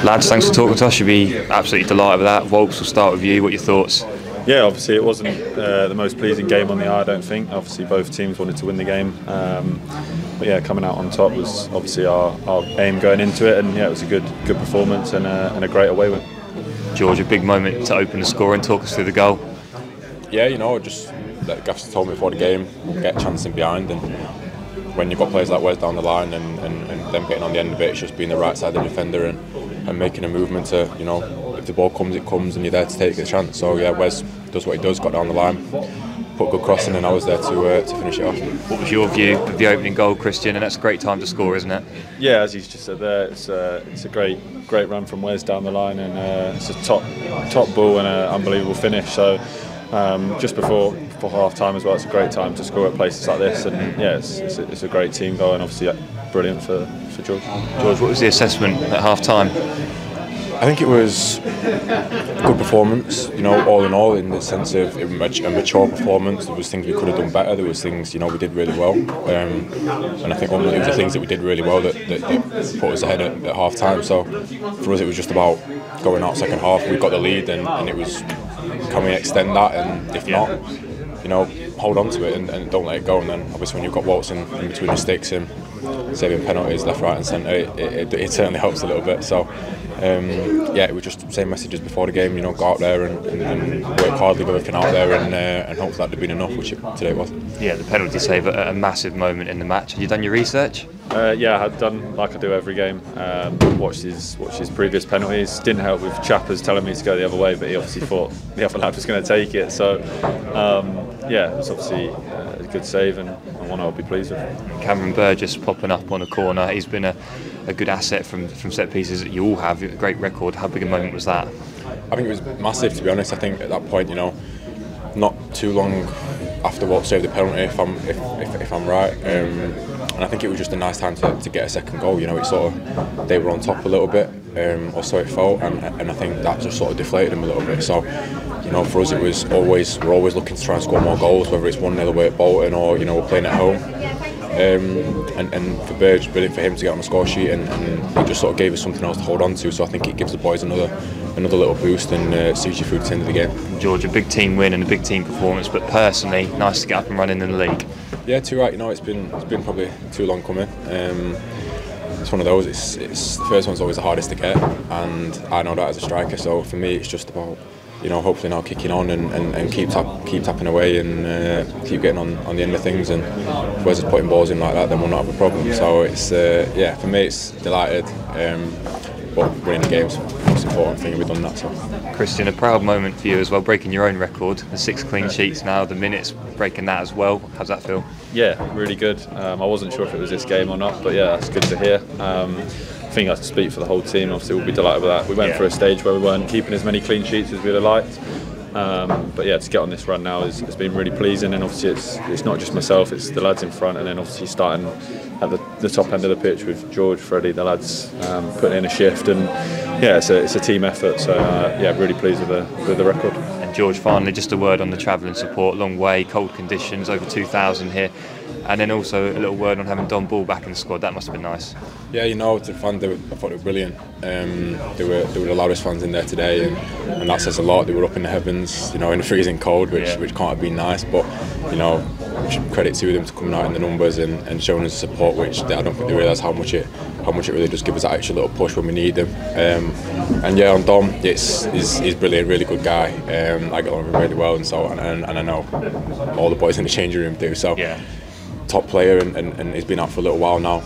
Lads, thanks for talking to us. You'll be absolutely delighted with that. Volks, will start with you. What are your thoughts? Yeah, obviously it wasn't the most pleasing game on the eye, I don't think. Obviously both teams wanted to win the game. But yeah, coming out on top was obviously our aim going into it, and yeah, it was a good performance and a great away win. George, a big moment to open the score and talk us through the goal. Yeah, just like Gaff's told me before the game, get a chance in behind, and when you've got players like Wes down the line and them getting on the end of it, it's just being the right side of the defender and making a movement to, if the ball comes, it comes, and you're there to take the chance. So yeah, Wes does what he does, got down the line, put a good crossing, and I was there to finish it off. What was your view of the opening goal, Christian? And that's a great time to score, isn't it? Yeah, as he's just said there, it's a great run from Wes down the line, and it's a top ball and an unbelievable finish. So just before half time as well, it's a great time to score at places like this, and yeah, it's a great team goal, and obviously brilliant for George. George, what was the assessment at half time? I think it was a good performance, all in all, in the sense of a mature performance. There was things we could have done better, there was things, we did really well. And I think ultimately it was the things that we did really well that put us ahead at half time. So for us it was just about going out second half. We got the lead, and it was, can we extend that, and if not, hold on to it and don't let it go. And then obviously when you've got Walton in between the sticks and saving penalties left, right and centre, it certainly helps a little bit. So yeah, it was just the same messages before the game, go out there and work hard, leave everything out there, and hopefully that'd have been enough, which today was. Yeah, the penalty save a massive moment in the match. Have you done your research? Yeah, I had done, like I do every game, watched his previous penalties. Didn't help with Chappers telling me to go the other way, but he obviously thought the other lad was going to take it. So yeah, it was obviously a good save, and one I'll be pleased with. Cameron Burgess popping up on a corner. He's been a good asset from set pieces that you all have. A great record. How big a moment was that? I think it was massive, to be honest. I think at that point, not too long after Walt saved the penalty, if I'm right. And I think it was just a nice time to get a second goal. It sort of, they were on top a little bit, or so it felt, and I think that just sort of deflated them a little bit. So, for us it was we're always looking to try and score more goals, whether it's 1-0 away at Bolton or we're playing at home. And for Burge, brilliant for him to get on the score sheet, and it just sort of gave us something else to hold on to. So I think it gives the boys another little boost, and sees you through to the end of the game. George, a big team win and a big team performance, but personally, nice to get up and running in the league. Yeah, too right. It's been probably too long coming. It's one of those. It's the first one's always the hardest to get, and I know that as a striker. So for me, it's just about hopefully now kicking on and keep tapping away and keep getting on the end of things. And if Wes is putting balls in like that, then we'll not have a problem. So it's yeah, for me, it's delighted. But winning the game's the most important thing, and we've done that. So, Christian, a proud moment for you as well, breaking your own record, the 6 clean sheets now, the minutes breaking that as well. How's that feel? Yeah, really good. I wasn't sure if it was this game or not, but yeah, that's good to hear. I think I speak for the whole team. Obviously, we'll be delighted with that. We went through a stage where we weren't keeping as many clean sheets as we'd have liked. But yeah, to get on this run now has been really pleasing, and obviously it's not just myself, it's the lads in front, and then obviously starting at the top end of the pitch with George, Freddie, the lads putting in a shift, and yeah, it's a team effort. So yeah, really pleased with the record. And George, finally, just a word on the travelling support. Long way, cold conditions, over 2,000 here. And then also a little word on having Don Ball back in the squad. That must have been nice. Yeah, to the fans, I thought they were brilliant. They were the loudest fans in there today, and that says a lot. They were up in the heavens, in the freezing cold, which can't have been nice. But credit to them to coming out in the numbers and showing us support, which I don't think they realise how much it really does give us that extra little push when we need them. And yeah, on Dom, he's brilliant, really good guy. I get along with him really well, and I know all the boys in the changing room do. So. Yeah. Top player, and he's been out for a little while now.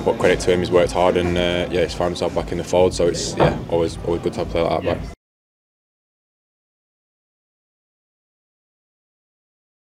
But credit to him, he's worked hard, and yeah, he's found himself back in the fold. So it's always good to have a player like that back.